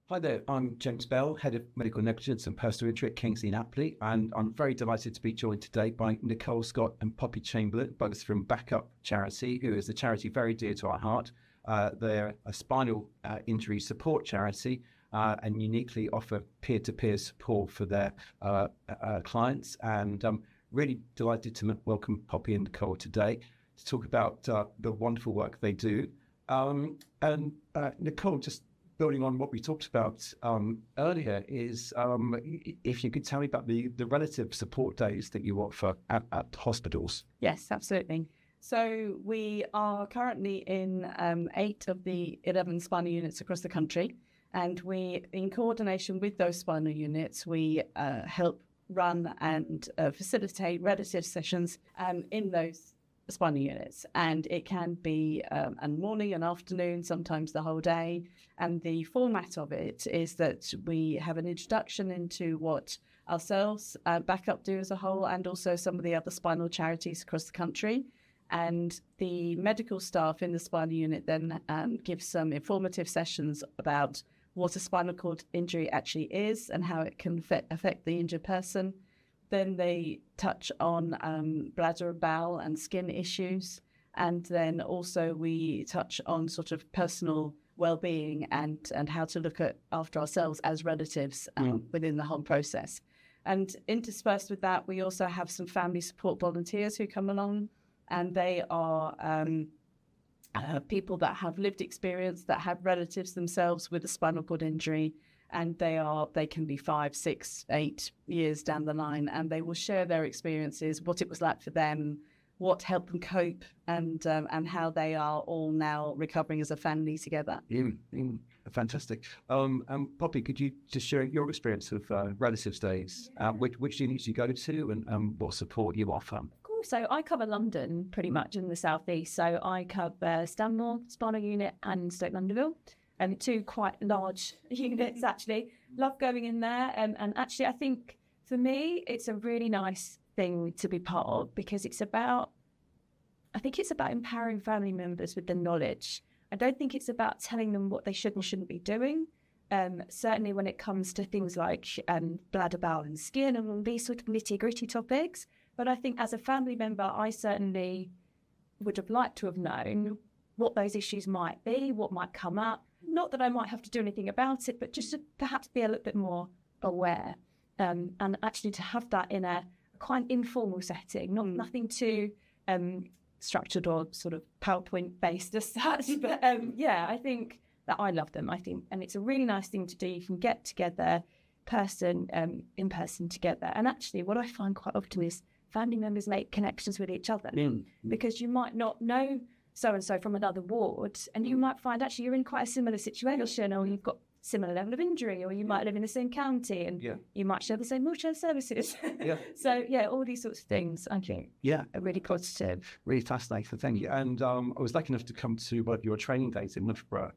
Hi there, I'm James Bell, Head of Medical Negligence and Personal Injury at Kingsley and Apley, and I'm very delighted to be joined today by Nicole Scott and Poppy Chamberlain, both from Backup Charity, who is a charity very dear to our heart. They're a spinal injury support charity and uniquely offer peer-to-peer support for their clients. And I'm really delighted to welcome Poppy and Nicole today to talk about the wonderful work they do. Nicole, just building on what we talked about earlier, is if you could tell me about the relative support days that you offer at hospitals. Yes, absolutely. So we are currently in 8 of the 11 spinal units across the country, and we, in coordination with those spinal units, we help run and facilitate relative sessions in those spinal units, and it can be a morning, an afternoon, sometimes the whole day. And the format of it is that we have an introduction into what ourselves, Backup, do as a whole, and also some of the other spinal charities across the country. And the medical staff in the spinal unit then give some informative sessions about what a spinal cord injury actually is and how it can affect the injured person. Then they touch on bladder and bowel and skin issues. And then also we touch on sort of personal well-being and how to look after ourselves as relatives within the whole process. And interspersed with that, we also have some family support volunteers who come along, and they are people that have lived experience, that have relatives themselves with a spinal cord injury. And they can be 5, 6, 8 years down the line, and they will share their experiences, what it was like for them, what helped them cope, and how they are all now recovering as a family together. Fantastic. And Poppy, could you just share your experience of relatives days? Which units you go to, and what support you offer? Cool. So I cover London pretty much in the southeast. So I cover Stanmore Spinal Unit and Stoke Mandeville. And 2 quite large units, actually. Love going in there. And actually, I think for me, it's a really nice thing to be part of, because it's about empowering family members with the knowledge. I don't think it's about telling them what they should and shouldn't be doing. Certainly when it comes to things like bladder, bowel and skin and all these sort of nitty-gritty topics. But I think as a family member, I certainly would have liked to have known what those issues might be, what might come up. Not that I might have to do anything about it, but just to perhaps be a little bit more aware, and actually to have that in a quite informal setting, nothing too structured or sort of PowerPoint based as such. But I think that I love them. And it's a really nice thing to do. You can get together in person together. And actually what I find quite often is family members make connections with each other, because you might not know so-and-so from another ward, and you might find actually you're in quite a similar situation, or you've got similar level of injury, or you might live in the same county, and you might share the same wheelchair services. So all these sorts of things, I think, are really positive. Really fascinating, thank you. And I was lucky enough to come to one of your training days in Loughborough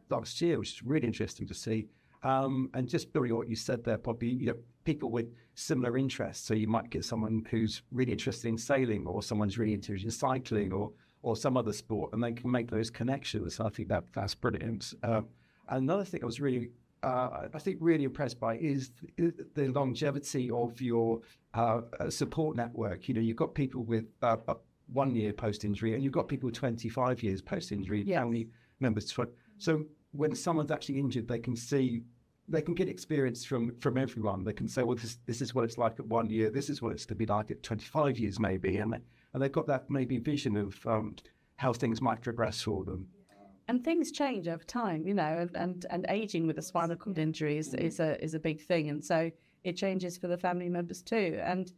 last year, which is really interesting to see. And just building on what you said there, Poppy, people with similar interests. So you might get someone who's really interested in sailing, or someone's really interested in cycling, or some other sport, and they can make those connections. I think that's brilliant. Another thing I was really impressed by is the longevity of your support network. You've got people with 1 year post-injury, and you've got people 25 years post-injury, family members. So when someone's actually injured, they can get experience from everyone. They can say, well, this is what it's like at 1 year. This is what it's to be like at 25 years, maybe. And they've got that maybe vision of how things might progress for them. And things change over time, and aging with a spinal cord injury is a big thing. And so it changes for the family members too. And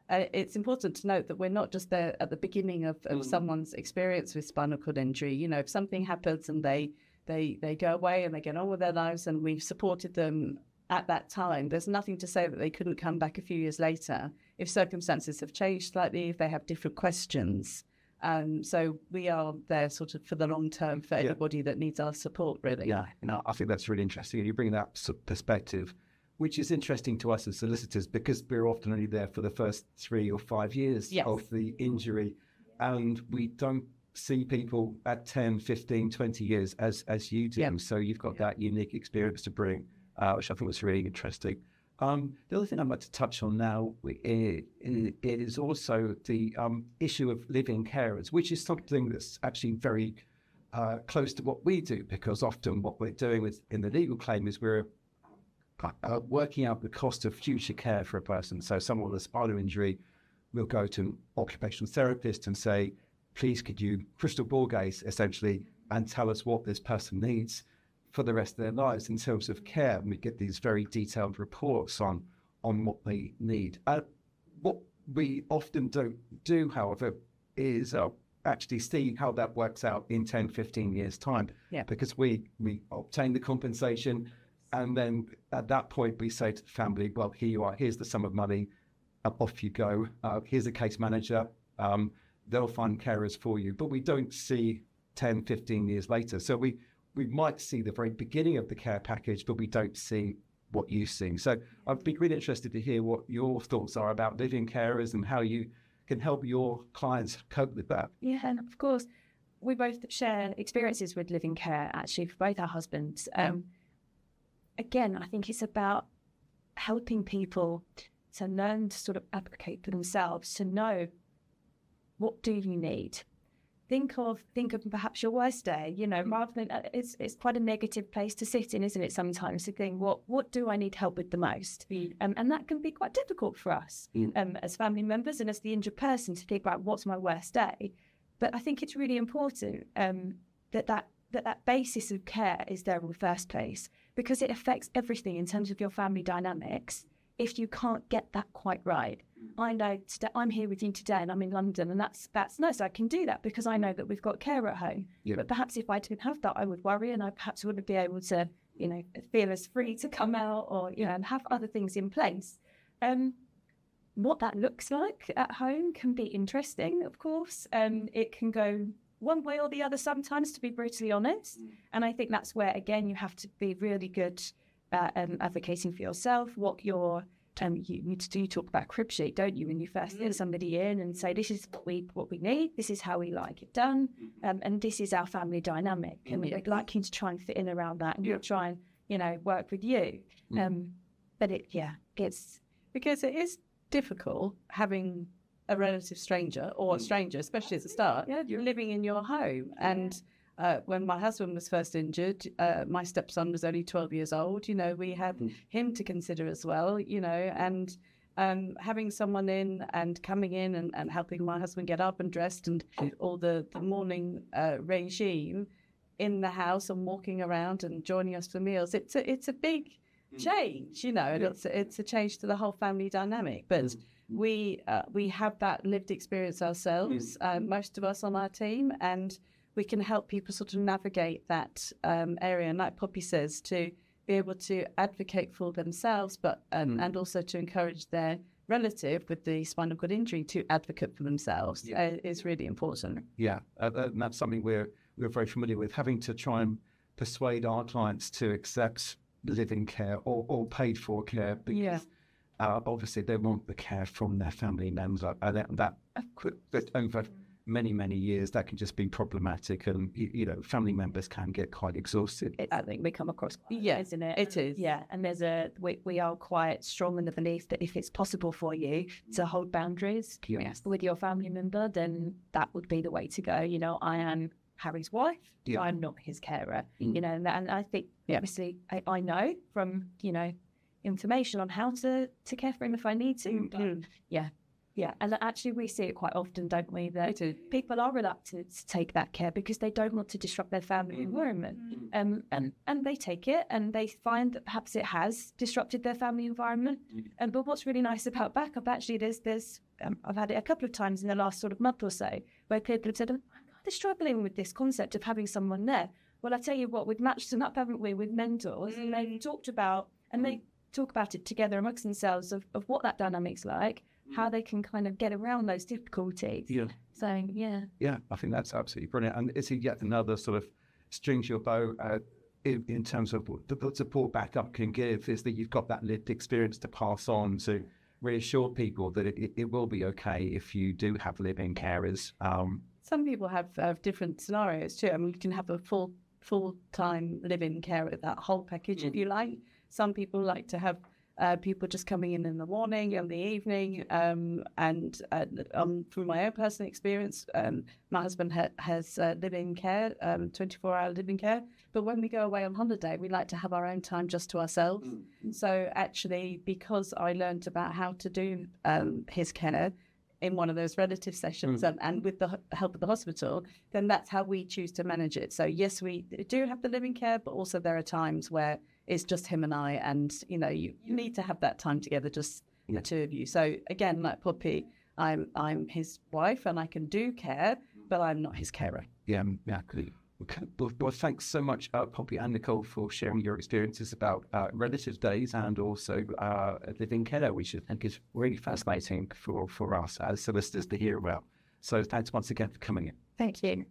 it's important to note that we're not just there at the beginning of someone's experience with spinal cord injury. If something happens and they go away and they get on with their lives, and we've supported them at that time, there's nothing to say that they couldn't come back a few years later if circumstances have changed slightly, if they have different questions. So we are there sort of for the long term for anybody that needs our support, really. Yeah, I think that's really interesting. And you bring that perspective, which is interesting to us as solicitors, because we're often only there for the first 3 or 5 years of the injury. And we don't see people at 10, 15, 20 years as you do. So you've got that unique experience to bring. which I think was really interesting. The other thing I'd like to touch on now is also the issue of living carers, which is something that's actually very close to what we do, because often what we're doing in the legal claim is we're working out the cost of future care for a person. So someone with a spinal injury will go to an occupational therapist and say, please could you crystal ball gaze essentially and tell us what this person needs for the rest of their lives in terms of care. And we get these very detailed reports on what they need. What we often don't do, however, is actually see how that works out in 10, 15 years' time. Yeah. Because we obtain the compensation, and then at that point we say to the family, well, here you are, here's the sum of money, off you go. Here's a case manager. They'll find carers for you. But we don't see 10, 15 years later. So we might see the very beginning of the care package, but we don't see what you've seen. So I'd be really interested to hear what your thoughts are about living carers and how you can help your clients cope with that. Yeah, and of course, we both share experiences with living care, actually, for both our husbands. Again, I think it's about helping people to learn to sort of advocate for themselves, to know what do you need. Think of perhaps your worst day, rather than it's quite a negative place to sit in, isn't it? Sometimes to think, what do I need help with the most? And that can be quite difficult for us as family members and as the injured person to think about what's my worst day. But I think it's really important that basis of care is there in the first place, because it affects everything in terms of your family dynamics. If you can't get that quite right, I know I'm here with you today and I'm in London, and that's nice. I can do that because I know that we've got care at home. Yeah. But perhaps if I didn't have that, I would worry, and I perhaps wouldn't be able to, feel as free to come out or, and have other things in place. What that looks like at home can be interesting, of course. It can go one way or the other sometimes, to be brutally honest. And I think that's where, again, you have to be really good advocating for yourself, what you need to do. You talk about crib sheet, don't you, when you first get somebody in and say, this is what we need, this is how we like it done, and this is our family dynamic, and we'd like you to try and fit in around that, and we'll try and work with you. But it's because it is difficult having a relative stranger or a stranger, especially at the start, you're living in your home. And when my husband was first injured, my stepson was only 12 years old. We had him to consider as well, and having someone in and coming in and helping my husband get up and dressed and all the morning regime in the house and walking around and joining us for meals. It's a big change, and it's a change to the whole family dynamic. But we have that lived experience ourselves, most of us on our team, and we can help people sort of navigate that area. And like Poppy says, to be able to advocate for themselves, but and also to encourage their relative with the spinal cord injury to advocate for themselves is really important. Yeah, and that's something we're very familiar with, having to try and persuade our clients to accept living care or paid for care, because obviously they want the care from their family members, and that over many years that can just be problematic, and family members can get quite exhausted. I think we come across quite, isn't it? It is. Yeah, and we are quite strong in the belief that if it's possible for you to hold boundaries with your family member, then that would be the way to go. I am Harry's wife. I'm not his carer. And I think obviously I know from information on how to care for him if I need to. Yeah, and actually we see it quite often, don't we, that people are reluctant to take that care because they don't want to disrupt their family environment. And they take it, and they find that perhaps it has disrupted their family environment. But what's really nice about backup, actually, there's I've had it a couple of times in the last sort of month or so, where people have said, I'm kind of struggling with this concept of having someone there. Well, I tell you what, we've matched them up, haven't we, with mentors, and they've talked about, and they talk about it together amongst themselves of what that dynamic's like, how they can kind of get around those difficulties. So, I think that's absolutely brilliant. And it's yet another sort of string to your bow in terms of the support backup can give, is that you've got that lived experience to pass on to reassure people that it will be okay if you do have living carers. Some people have different scenarios too. I mean, you can have a full-time living carer, that whole package, if you like. Some people like to have people just coming in the morning and the evening. And through my own personal experience, my husband has live-in care, 24-hour living care. But when we go away on holiday, we like to have our own time just to ourselves. So actually, because I learned about how to do his care in one of those relative sessions and with the help of the hospital, then that's how we choose to manage it. So yes, we do have the living care, but also there are times where it's just him and I, and you need to have that time together, just the two of you. So again, like Poppy, I'm his wife and I can do care, but I'm not his carer. Yeah. Okay. Well, thanks so much, Poppy and Nicole, for sharing your experiences about relative days and also living care, which I think is really fascinating for us as solicitors to hear about. So thanks once again for coming in. Thank you.